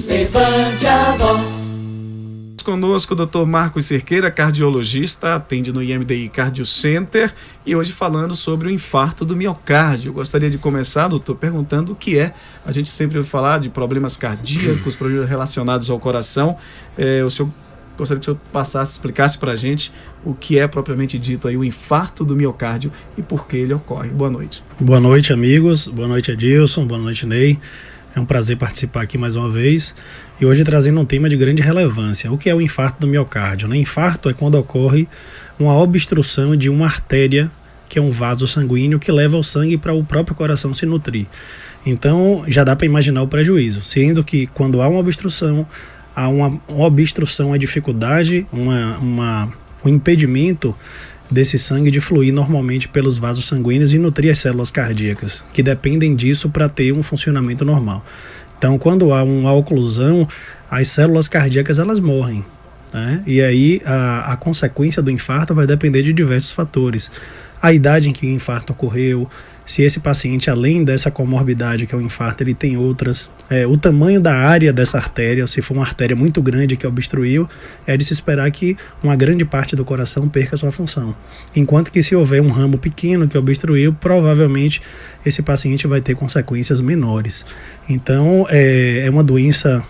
Levante a voz. Conosco o Dr. Marcos Cerqueira, cardiologista, atende no IMDI Cardio Center, e hoje falando sobre o infarto do miocárdio. Eu gostaria de começar, doutor, perguntando o que é. A gente sempre ouve falar de problemas cardíacos, problemas relacionados ao coração. O senhor gostaria que o senhor passasse, explicasse para a gente o que é propriamente dito aí o infarto do miocárdio e por que ele ocorre. Boa noite. Boa noite, amigos. Boa noite, Adilson. Boa noite, Ney. É um prazer participar aqui mais uma vez e hoje trazendo um tema de grande relevância. O que é o infarto do miocárdio? Né? Infarto é quando ocorre uma obstrução de uma artéria, que é um vaso sanguíneo que leva o sangue para o próprio coração se nutrir. Então já dá para imaginar o prejuízo, sendo que quando há uma obstrução, a dificuldade, um impedimento desse sangue de fluir normalmente pelos vasos sanguíneos e nutrir as células cardíacas, que dependem disso para ter um funcionamento normal. Então, quando há uma oclusão, as células cardíacas elas morrem, né? E aí a consequência do infarto vai depender de diversos fatores. A idade em que o infarto ocorreu, se esse paciente, além dessa comorbidade que é o infarto, ele tem outras, o tamanho da área dessa artéria, se for uma artéria muito grande que obstruiu, é de se esperar que uma grande parte do coração perca sua função. Enquanto que se houver um ramo pequeno que obstruiu, provavelmente esse paciente vai ter consequências menores. Então, é uma doença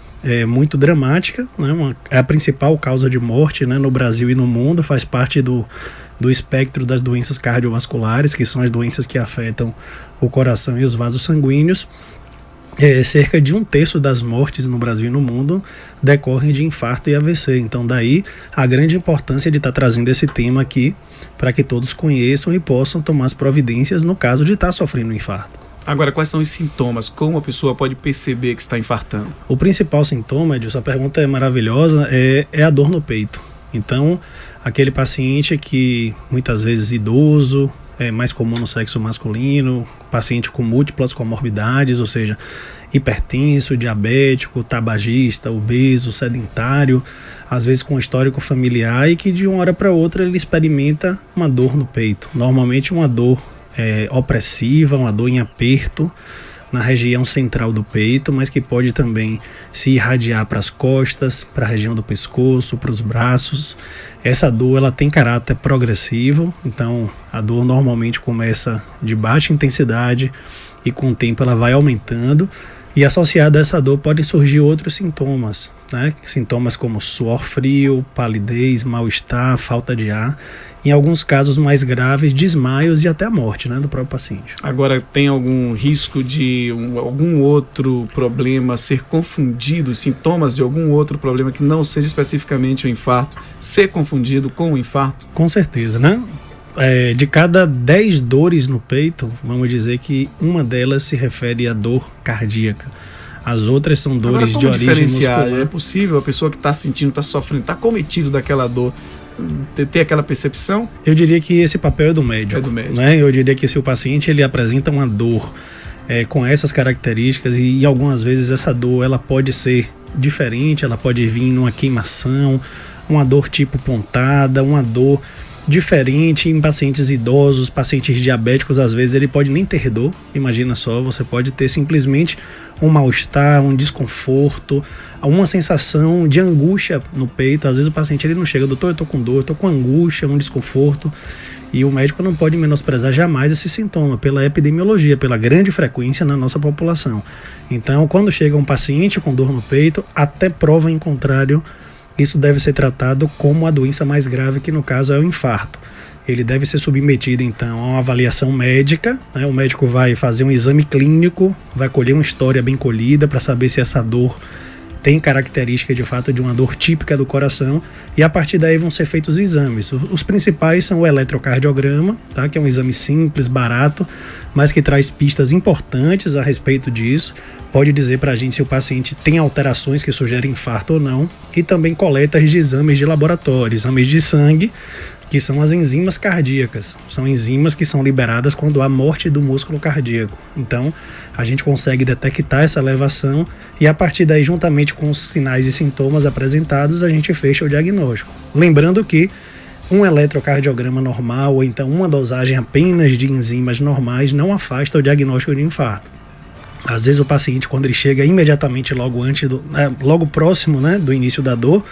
muito dramática, né? É a principal causa de morte, né, no Brasil e no mundo, faz parte do espectro das doenças cardiovasculares, que são as doenças que afetam o coração e os vasos sanguíneos. Cerca de 1/3 das mortes no Brasil e no mundo decorrem de infarto e AVC. Então daí a grande importância de estar trazendo esse tema aqui para que todos conheçam e possam tomar as providências no caso de estar sofrendo um infarto. Agora, quais são os sintomas? Como a pessoa pode perceber que está infartando? O principal sintoma, Edilson, essa pergunta é maravilhosa, é a dor no peito. Então, aquele paciente que muitas vezes idoso, é mais comum no sexo masculino, paciente com múltiplas comorbidades, ou seja, hipertenso, diabético, tabagista, obeso, sedentário, às vezes com histórico familiar e que de uma hora para outra ele experimenta uma dor no peito. Normalmente uma dor opressiva, uma dor em aperto na região central do peito, mas que pode também se irradiar para as costas, para a região do pescoço, para os braços. Essa dor ela tem caráter progressivo, então a dor normalmente começa de baixa intensidade e com o tempo ela vai aumentando. E associada a essa dor podem surgir outros sintomas, né? Sintomas como suor frio, palidez, mal-estar, falta de ar. Em alguns casos mais graves, desmaios e até a morte, né, do próprio paciente. Agora, tem algum risco de algum outro problema ser confundido, sintomas de algum outro problema que não seja especificamente o infarto, ser confundido com o infarto? Com certeza, né? De cada 10 dores no peito, vamos dizer que uma delas se refere à dor cardíaca. As outras são dores de origem muscular. É possível a pessoa que está sentindo, está sofrendo, está cometido daquela dor, ter aquela percepção? Eu diria que esse papel é do médico. Né? Eu diria que se o paciente ele apresenta uma dor com essas características e algumas vezes essa dor ela pode ser diferente, ela pode vir numa queimação, uma dor tipo pontada, uma dor diferente em pacientes idosos, pacientes diabéticos, às vezes ele pode nem ter dor, imagina só, você pode ter simplesmente um mal-estar, um desconforto, uma sensação de angústia no peito. Às vezes o paciente ele não chega, doutor, eu tô com dor, eu tô com angústia, um desconforto, e o médico não pode menosprezar jamais esse sintoma, pela epidemiologia, pela grande frequência na nossa população. Então, quando chega um paciente com dor no peito, até prova em contrário, isso deve ser tratado como a doença mais grave, que no caso é o infarto. Ele deve ser submetido então a uma avaliação médica, né? O médico vai fazer um exame clínico, vai colher uma história bem colhida para saber se essa dor tem característica de fato de uma dor típica do coração, e a partir daí vão ser feitos exames. Os principais são o eletrocardiograma, tá? Que é um exame simples, barato, mas que traz pistas importantes a respeito disso. Pode dizer para a gente se o paciente tem alterações que sugerem infarto ou não, e também coletas de exames de laboratório, exames de sangue, que são as enzimas cardíacas. São enzimas que são liberadas quando há morte do músculo cardíaco. Então, a gente consegue detectar essa elevação e a partir daí, juntamente com os sinais e sintomas apresentados, a gente fecha o diagnóstico. Lembrando que um eletrocardiograma normal ou então uma dosagem apenas de enzimas normais não afasta o diagnóstico de infarto. Às vezes o paciente, quando ele chega imediatamente logo próximo, né, do início da dor,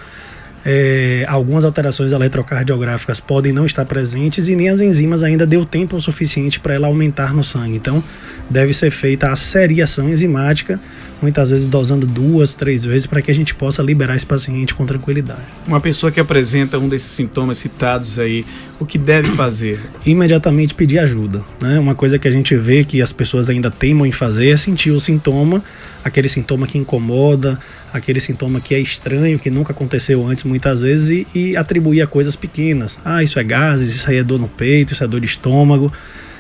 algumas alterações eletrocardiográficas podem não estar presentes e nem as enzimas ainda deu tempo suficiente para ela aumentar no sangue. Então, deve ser feita a seriação enzimática, muitas vezes dosando 2, 3 vezes para que a gente possa liberar esse paciente com tranquilidade. Uma pessoa que apresenta um desses sintomas citados aí, o que deve fazer? Imediatamente pedir ajuda, né? Uma coisa que a gente vê que as pessoas ainda teimam em fazer é sentir o sintoma, aquele sintoma que incomoda, aquele sintoma que é estranho, que nunca aconteceu antes muitas vezes e atribuir a coisas pequenas. Isso é gases, isso aí é dor no peito, isso é dor de estômago.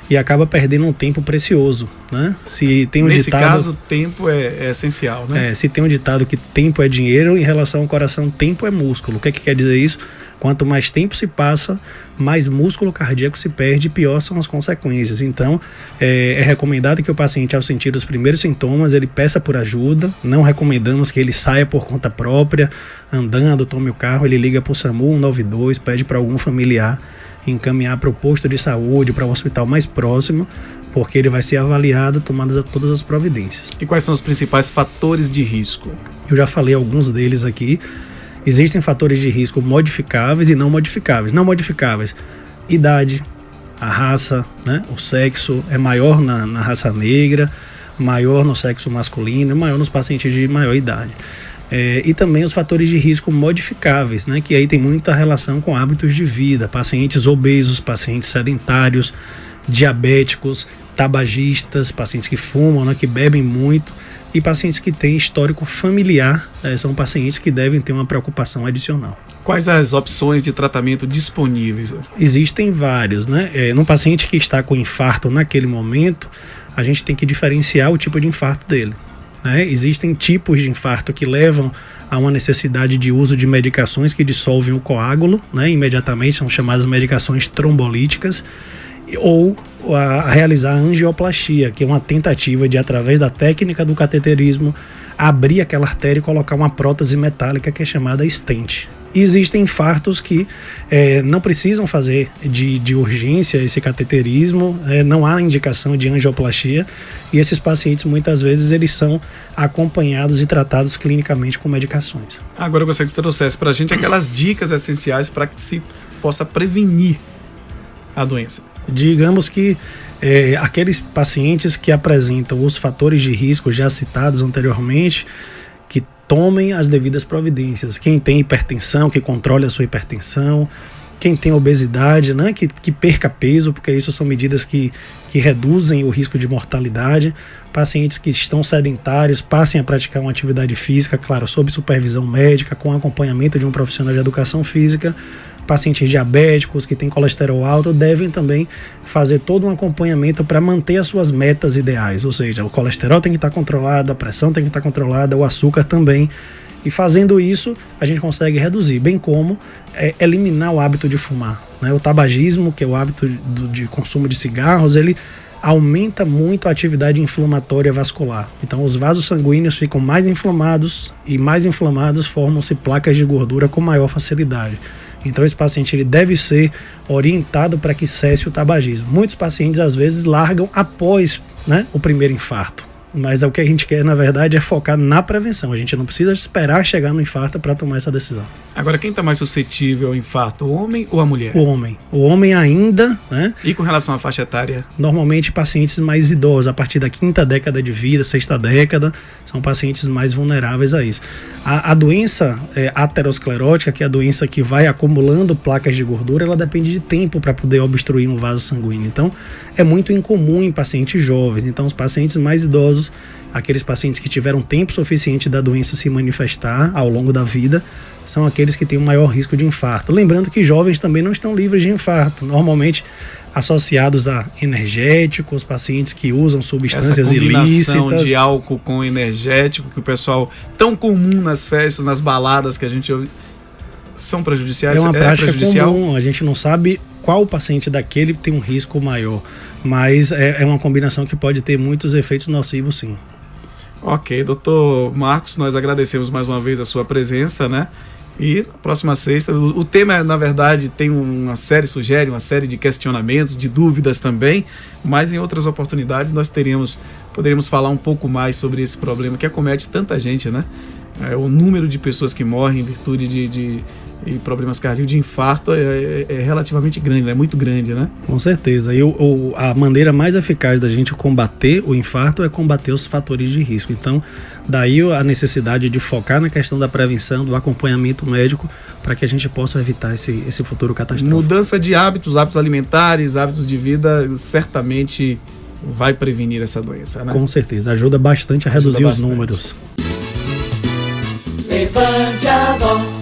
E acaba perdendo um tempo precioso, né? Se tem um Nesse ditado, caso, o tempo é essencial, né? Se tem um ditado que tempo é dinheiro, em relação ao coração, tempo é músculo. O que quer dizer isso? Quanto mais tempo se passa, mais músculo cardíaco se perde e pior são as consequências. Então, é recomendado que o paciente, ao sentir os primeiros sintomas, ele peça por ajuda. Não recomendamos que ele saia por conta própria, andando, tome o carro, ele liga para o SAMU 192, pede para algum familiar encaminhar para o posto de saúde, para o hospital mais próximo, porque ele vai ser avaliado, tomadas todas as providências. E quais são os principais fatores de risco? Eu já falei alguns deles aqui. Existem fatores de risco modificáveis e não modificáveis. Não modificáveis, idade, a raça, né? O sexo é maior na raça negra, maior no sexo masculino, maior nos pacientes de maior idade. E também os fatores de risco modificáveis, né, que aí tem muita relação com hábitos de vida, pacientes obesos, pacientes sedentários, diabéticos, tabagistas, pacientes que fumam, né, que bebem muito e pacientes que têm histórico familiar, são pacientes que devem ter uma preocupação adicional. Quais as opções de tratamento disponíveis? Existem vários, né? Num paciente que está com infarto naquele momento, a gente tem que diferenciar o tipo de infarto dele. Existem tipos de infarto que levam a uma necessidade de uso de medicações que dissolvem o coágulo, né, imediatamente, são chamadas medicações trombolíticas, ou a realizar a angioplastia, que é uma tentativa de, através da técnica do cateterismo, abrir aquela artéria e colocar uma prótese metálica que é chamada stent. E existem infartos que não precisam fazer de urgência esse cateterismo, não há indicação de angioplastia, e esses pacientes muitas vezes eles são acompanhados e tratados clinicamente com medicações. Agora eu gostaria que você trouxesse para a gente aquelas dicas essenciais para que se possa prevenir a doença. Digamos que aqueles pacientes que apresentam os fatores de risco já citados anteriormente, que tomem as devidas providências. Quem tem hipertensão, que controle a sua hipertensão. Quem tem obesidade, né, que perca peso, porque isso são medidas que reduzem o risco de mortalidade. Pacientes que estão sedentários passem a praticar uma atividade física, claro, sob supervisão médica, com acompanhamento de um profissional de educação física. Pacientes diabéticos que têm colesterol alto devem também fazer todo um acompanhamento para manter as suas metas ideais, ou seja, o colesterol tem que estar controlado, a pressão tem que estar controlada, o açúcar também. E fazendo isso, a gente consegue reduzir, bem como eliminar o hábito de fumar, né? O tabagismo, que é o hábito de consumo de cigarros, ele aumenta muito a atividade inflamatória vascular. Então os vasos sanguíneos ficam mais inflamados e mais inflamados formam-se placas de gordura com maior facilidade. Então esse paciente ele deve ser orientado para que cesse o tabagismo. Muitos pacientes às vezes largam após, né, o primeiro infarto. Mas o que a gente quer, na verdade, é focar na prevenção. A gente não precisa esperar chegar no infarto para tomar essa decisão. Agora, quem está mais suscetível ao infarto, o homem ou a mulher? O homem. O homem ainda, né? E com relação à faixa etária? Normalmente, pacientes mais idosos, a partir da 5ª década de vida, 6ª década, são pacientes mais vulneráveis a isso. A doença aterosclerótica, que é a doença que vai acumulando placas de gordura, ela depende de tempo para poder obstruir um vaso sanguíneo. Então, é muito incomum em pacientes jovens. Então, os pacientes mais idosos, aqueles pacientes que tiveram tempo suficiente da doença se manifestar ao longo da vida, são aqueles que têm o maior risco de infarto. Lembrando que jovens também não estão livres de infarto, normalmente associados a energéticos, pacientes que usam substâncias ilícitas. Essa combinação de álcool com energético, que o pessoal, tão comum nas festas, nas baladas que a gente ouve, são prejudiciais? É uma prática comum, a gente não sabe qual paciente daquele tem um risco maior, mas é uma combinação que pode ter muitos efeitos nocivos, sim. Ok, doutor Marcos, nós agradecemos mais uma vez a sua presença, né? E na próxima sexta, o tema, na verdade, tem sugere uma série de questionamentos, de dúvidas também, mas em outras oportunidades nós teremos poderíamos falar um pouco mais sobre esse problema que acomete tanta gente, né? O número de pessoas que morrem em virtude de problemas cardíacos, de infarto, é relativamente grande, é muito grande, né? Com certeza. E a maneira mais eficaz da gente combater o infarto é combater os fatores de risco. Então, daí a necessidade de focar na questão da prevenção, do acompanhamento médico, para que a gente possa evitar esse futuro catastrófico. Mudança de hábitos alimentares, hábitos de vida, certamente vai prevenir essa doença, né? Com certeza. Ajuda bastante a reduzir os números. Levante a voz.